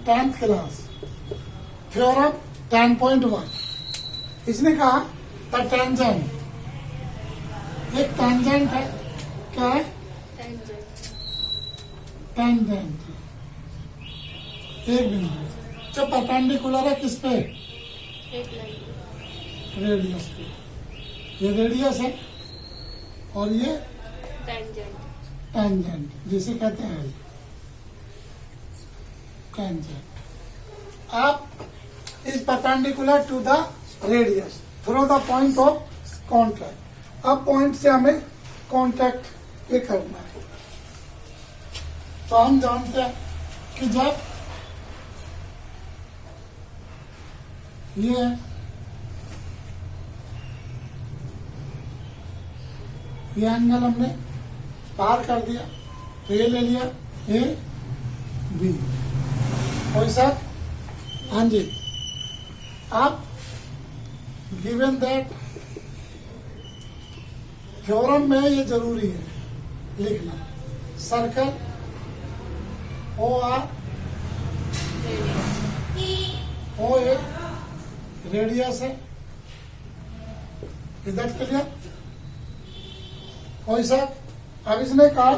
10th class, theorem 10.1। इसने कहा the tangent, एक टेंजेंट है, क्या है? टेंजेंट, एक बिंदु जो परपेंडिकुलर है किस पे? रेडियस पे। ये रेडियस है और ये टेंजेंट, जिसे कहते हैं टेंजेंट। अब is perpendicular to the radius through the point of contact. अब पॉइंट से हमें कॉन्टैक्ट ये करना है। तो हम जानते हैं कि जब ये एंगल हमने पार कर दिया तो ये ले लिया ए बी, कोई सा? हाँ जी। अब गिवन दैट, थ्योरम में ये जरूरी है लिखना, सर्कल ओ आर ओ ए रेडियस है, इधर क्लियर? कोई सा? अब इसने कहा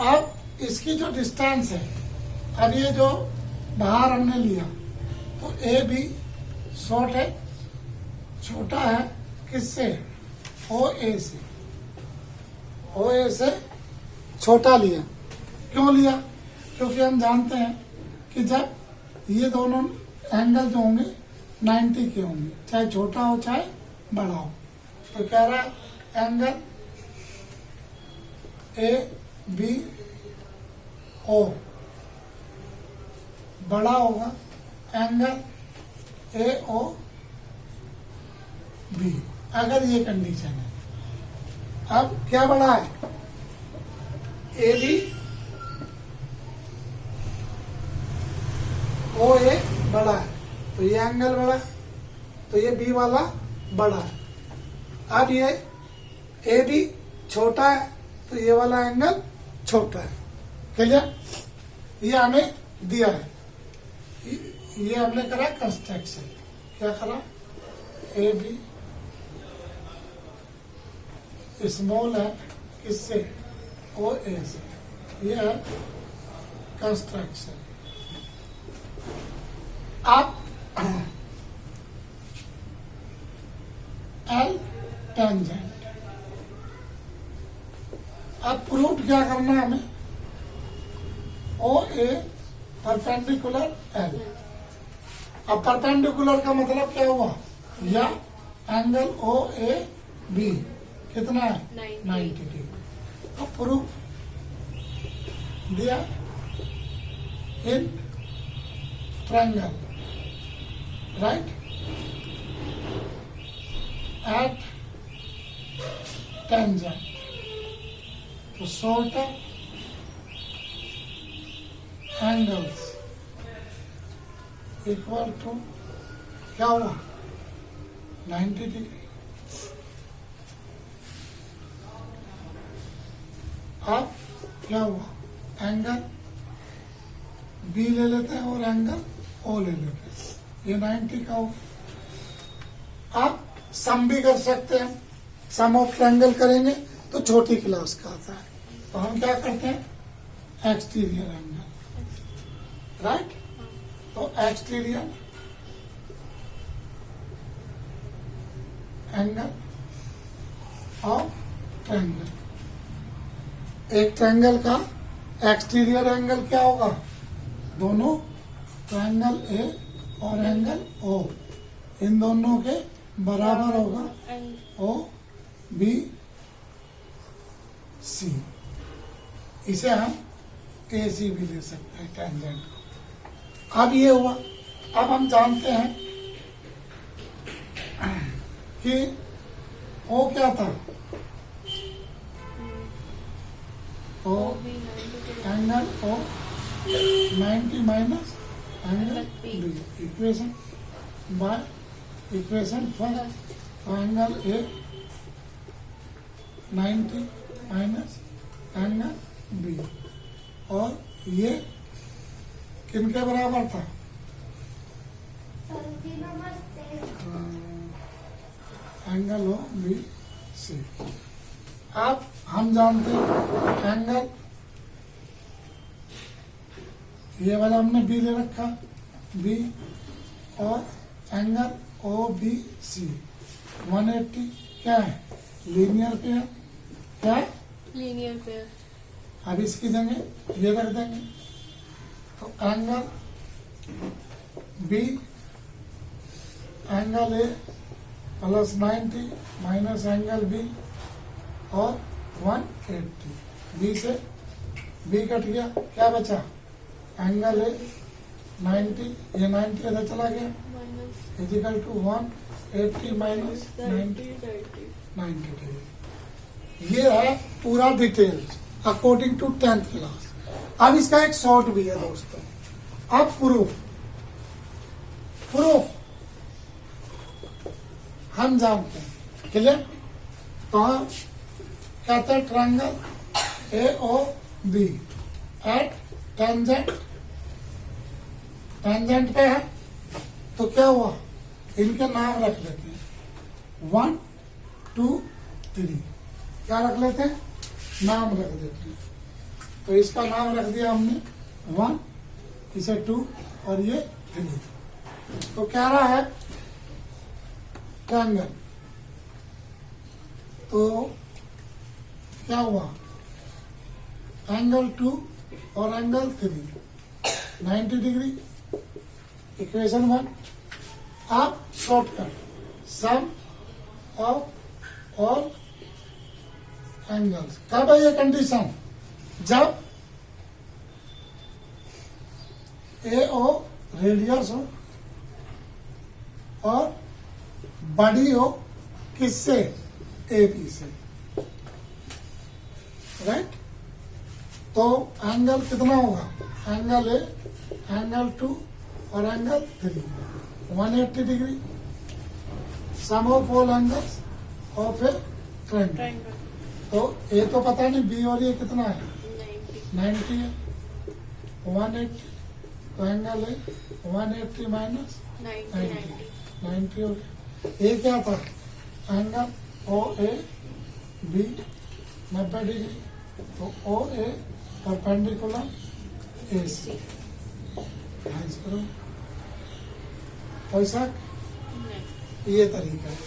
अब इसकी जो डिस्टेंस है, अब ये जो बाहर हमने लिया तो ए बी शॉर्ट है, छोटा है किससे? ओ ए से। ओ ए से छोटा लिया। क्यों लिया? क्योंकि हम जानते हैं कि जब ये दोनों एंगल जो होंगे 90 के होंगे, चाहे छोटा हो चाहे बड़ा हो। तो कह रहा है एंगल ए बी ओ बड़ा होगा एंगल ए ओ बी, अगर ये कंडीशन है। अब क्या बड़ा है? ए बी ओ ए बड़ा है तो ये एंगल बड़ा है, तो ये बी वाला बड़ा है। अब ये ए बी छोटा है तो ये वाला एंगल छोटा है। क्लियर? ये हमें दिया है, ये हमने करा कंस्ट्रक्शन। क्या करा? ए बी स्मॉल है किससे? ओ ए से। ये है कंस्ट्रक्शन। अब एल टेंजेंट। अब प्रूफ क्या करना है हमें? ओ ए परपेंडिकुलर एल। अब परपेंडिकुलर का मतलब क्या हुआ? या एंगल ओ ए बी कितना है? 90 डिग्री। अब प्रूफ दिया in triangle, right, at tangent, तो शॉर्टर एंगल्स इक्वल टू क्या हुआ? 90 डिग्री। अब क्या हुआ? एंगल बी ले लेते हैं और एंगल ओ ले लेते हैं, ये 90 का हो। आप सम भी कर सकते हैं, सम ऑफ ट्रायंगल करेंगे तो छोटी क्लास का आता है। तो हम क्या करते हैं? Exterior angle, right. तो एक्सटीरियर एंगल ऑफ ट्रायंगल, एक ट्रायंगल का एक्सटीरियर एंगल क्या होगा? दोनों ट्रायंगल ए और एंगल ओ, इन दोनों के बराबर होगा ओ बी सी। इसे हम ए सी भी ले सकते हैं टेंजेंट को। अब ये हुआ। अब हम जानते हैं कि ओ क्या था? O angle O 90 minus angle B, equation by equation first, angle A 90 minus angle B, और ये किनके बराबर था? Angle O B C. अब हम जानते हैं एंगल, ये वाला हमने बी ले रखा, बी, और एंगल ओ बी सी 180 क्या है? Linear pair. क्या है? Linear pair. अब इसकी जगह ये रख देंगे, तो angle B, angle A plus 90 minus angle B और 180। बी से बी कट गया, क्या बचा? एंगल ए 90, ये 90 इधर चला गया, minus equal to 180 minus 90 degree. ये है पूरा details according to 10th class. अब इसका एक शॉर्ट भी है दोस्तों। अब प्रूफ हम जानते हैं, क्लियर? तो हम कहते हैं triangle A O B at tangent पे है, तो क्या हुआ? इनके नाम रख लेते हैं 1 2 3। क्या रख लेते हैं? नाम रख देते हैं। तो इसका नाम रख दिया हमने 1, इसे 2 और ये 3। तो क्या रहा है? ट्रायंगल। तो क्या हुआ? एंगल 2 और एंगल 3 90 डिग्री। इक्वेशन 1। आप shortcut sum of all angles. कब है ये कंडीशन? जब ए ओ रेडियस हो और बड़ी हो किससे? ए बी से, राइट? तो एंगल कितना होगा? एंगल ए, एंगल 2 और angle 3 180 degree. Sum of all angles of a triangle. Triangle तो ए तो पता नहीं, बी और ये कितना है? 90 है, 180। तो एंगल है 180 माइनस 90 हो गया। ये क्या था? Angle O A B 90 degree. तो ओ ए परपेंडिकुलर ए सी। करो पैसा, ये तरीका है।